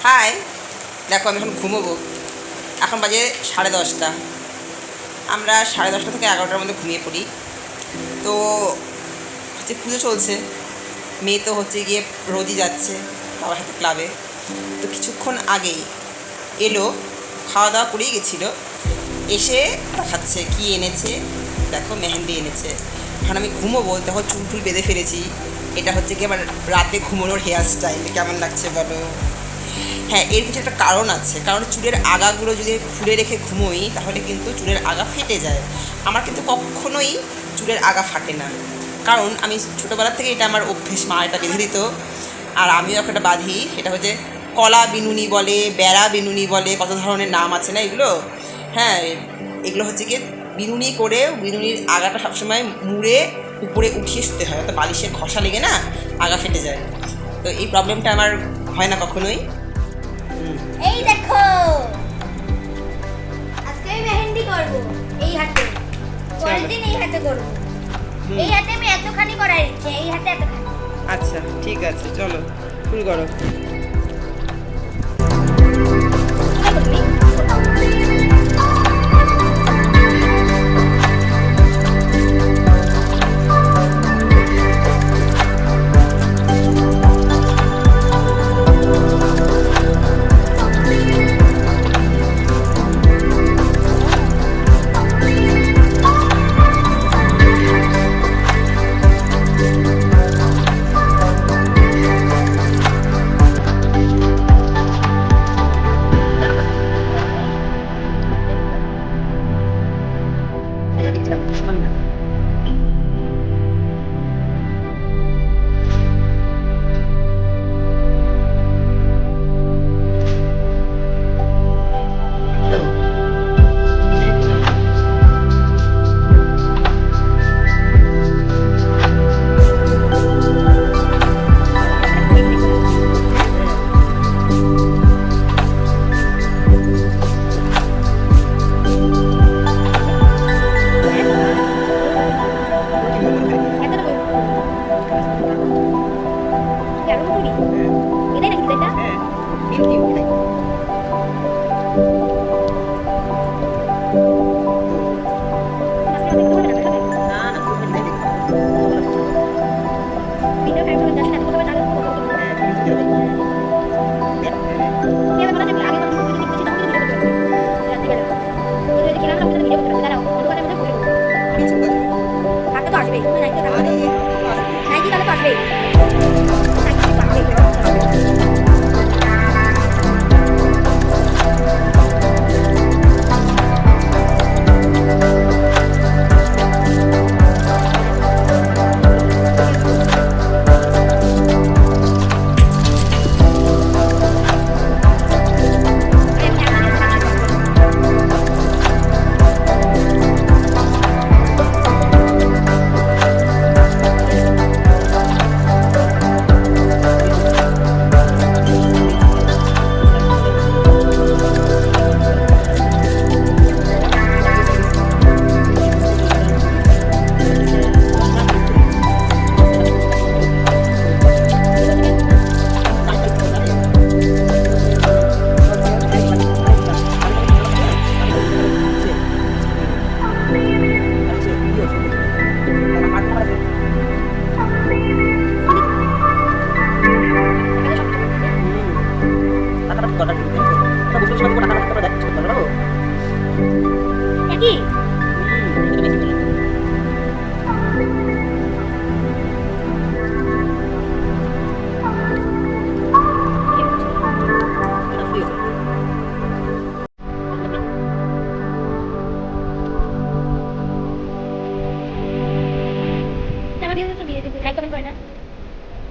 High, দেখো আমি এখন ঘুমোবো। এখন বাজে 10:30। আমরা 10:30 থেকে 11টার মধ্যে ঘুমিয়ে পড়ি। তো হচ্ছে পুজো চলছে, মেয়ে তো হচ্ছে গিয়ে রোজই যাচ্ছে বাবার সাথে ক্লাবে। তো কিছুক্ষণ আগেই এলো, খাওয়া দাওয়া করেই গেছিলো, এসে দেখাচ্ছে কি এনেছে। দেখো মেহেন্দি এনেছে। এখন আমি ঘুমোবো, দেখো চুল টুল বেঁধে ফেলেছি। এটা হচ্ছে কি আমার রাতে ঘুমোনোর হেয়ার স্টাইল। কেমন লাগছে বলো? হ্যাঁ, এর কিছু একটা কারণ আছে, কারণ চুলের আগাগুলো যদি খুলে রেখে ঘুমোই তাহলে কিন্তু চুলের আগা ফেটে যায়। আমার কিন্তু কখনোই চুলের আগা ফাটে না, কারণ আমি ছোটোবেলার থেকে এটা আমার অভ্যেস, মা এটা বেঁধে দিত আর আমিও একটা বাঁধি। এটা হচ্ছে কলা বিনুনি বলে, বেড়া বিনুনি বলে, কত ধরনের নাম আছে না এগুলো। হ্যাঁ, এগুলো হচ্ছে গিয়ে বিনুনি করে বিনুনির আগাটা সবসময় মুড়ে উপরে উঠিয়ে শুতে হয়, তো বালিশের ঘষা লেগে না আগা ফেটে যায়। তো এই প্রবলেমটা আমার হয় না কখনোই। এই দেখো, আজকে আমি মেহেন্দি করব এই হাতে, পরের দিন এই হাতে করব। এই হাতে আমি এতখানি করার ইচ্ছে, এই হাতে এতখানি। আচ্ছা ঠিক আছে, চলো শুরু করো।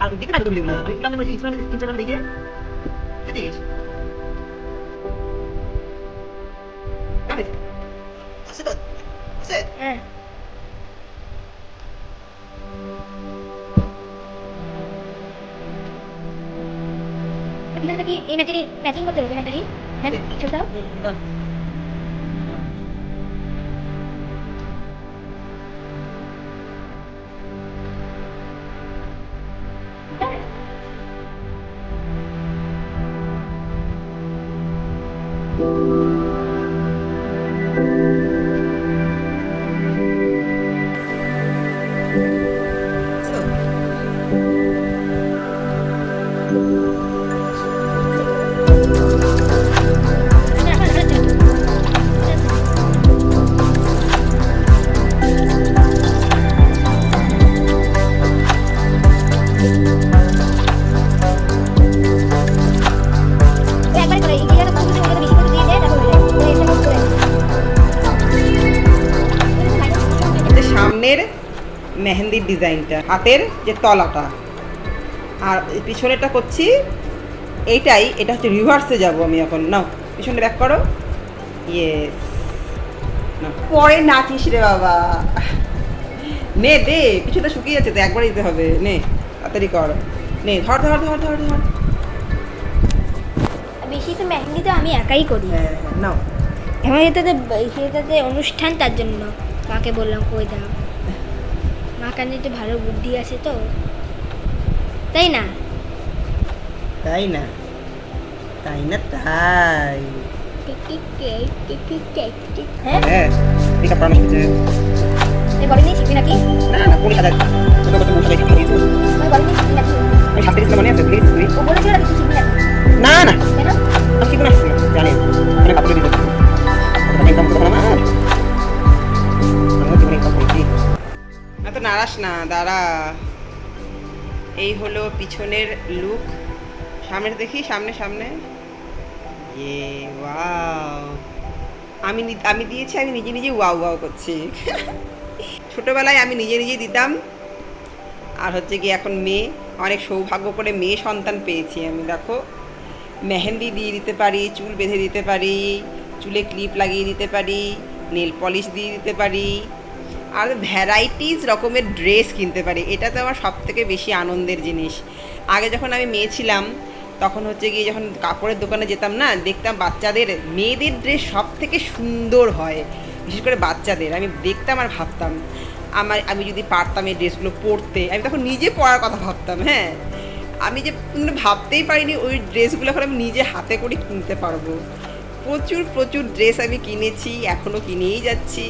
আর দেখে না তুমি দেখলে দেখলাম আমি ইনস্টাগ্রামে দেখে দেখিস আছে তো আছে হ্যাঁ, আপনারা কি এই ম্যাচে ম্যাচিং করতে হবে নাকি? হ্যাঁ, সেটা একবার করে এই জায়গাটা পুরো বেশি করে দিয়ে দে তারপর হয়ে যাবে এটা নোট করে যে সামনের মেহেন্দির ডিজাইনটা, হাতের যে তলাটা, আর পিছনেরটা করছি এইটাই। এটা হচ্ছে রিভার্সে যাব আমি এখন। নাও পিছনে ব্যাক করো। ইয়েস, না পরে নাচিস রে বাবা। নে দে, পিছনে শুকিয়ে যাচ্ছে তো, একবার দিতে হবে। নে তাড়াতাড়ি কর, নে ধর ধর ধর ধর ধর। বেশি তো মেহেন্দি তো আমি একাই করি। হ্যাঁ হ্যাঁ, নাও। আমার এটাতে অনুষ্ঠান, তার জন্য মাকে বললাম কই দাও। মা কানে একটু ভালো বুদ্ধি আছে তো, তাই না? তাই না, তাই না, তাই। হ্যাঁ হ্যাঁ, ঠিক আছে, প্রমিস করছি। তুই বলিনি শিখবি নাকি? না না, পুলিশ হাজার তোকে কত মুখ দেখাই দিয়েছো। তুই বলিনি শিখবি নাকি? আমি শাস্তি দিতে মনে আছে, প্লিজ তুই। ও বলেছিল নাকি তুই শিখবি নাকি? না না, কেন? আমি শিখবো না, জানি অনেক কাপড় দিতে ইনকাম করবো না। আমি জীবনে ইনকাম করেছি। এত নারাস না, দাঁড়া। এই হলো পিছনের লুক। সামনে দেখি, সামনে সামনে। ইয়ে ওয়াও, আমি দিয়েছি, আমি নিজে নিজে ওয়াও ওয়াও করছি। ছোটবেলায় আমি নিজে নিজেই দিতাম, আর হচ্ছে কি এখন মেয়ে, অনেক সৌভাগ্য করে মেয়ে সন্তান পেয়েছি আমি। দেখো, মেহেন্দি দিয়ে দিতে পারি, চুল বেঁধে দিতে পারি, চুলে ক্লিপ লাগিয়ে দিতে পারি, নেল পলিশ দিয়ে দিতে পারি, আর ভ্যারাইটিস রকমের ড্রেস কিনতে পারি। এটা তো আমার সবথেকে বেশি আনন্দের জিনিস। আগে যখন আমি মেয়ে ছিলাম, তখন হচ্ছে গিয়ে যখন কাপড়ের দোকানে যেতাম না, দেখতাম বাচ্চাদের, মেয়েদের ড্রেস সব থেকে সুন্দর হয়, বিশেষ করে বাচ্চাদের। আমি দেখতাম আর ভাবতাম আমি যদি পারতাম এই ড্রেসগুলো পরতে। আমি তখন নিজে পরার কথা ভাবতাম। হ্যাঁ, আমি যে ভাবতেই পারিনি ওই ড্রেসগুলো এখন আমি নিজে হাতে করে কিনতে পারবো। প্রচুর প্রচুর ড্রেস আমি কিনেছি, এখনও কিনেই যাচ্ছি।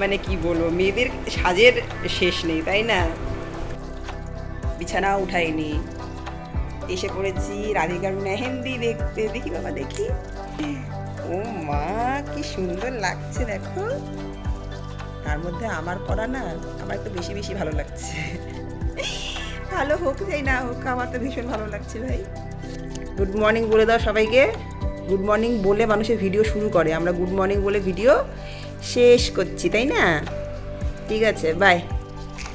মানে কি বলবো, মেয়েদের সাজের শেষ নেই, তাই না? বিছানা উঠাইনি, এসে পড়েছি রাধিকার মেহেন্দি দেখতে। দেখি বাবা, দেখি। ও মা, কি সুন্দর লাগছে দেখো। তার মধ্যে আমার করা না, আমার একটু বেশি বেশি ভালো লাগছে। ভালো হোক যাই না হোক, আমার তো ভীষণ ভালো লাগছে ভাই। গুড মর্নিং বলে দাও সবাইকে। গুড মর্নিং বলে মানুষের ভিডিও শুরু করে, আমরা গুড মর্নিং বলে ভিডিও শেষ করছি, তাই না? ঠিক আছে, বাই।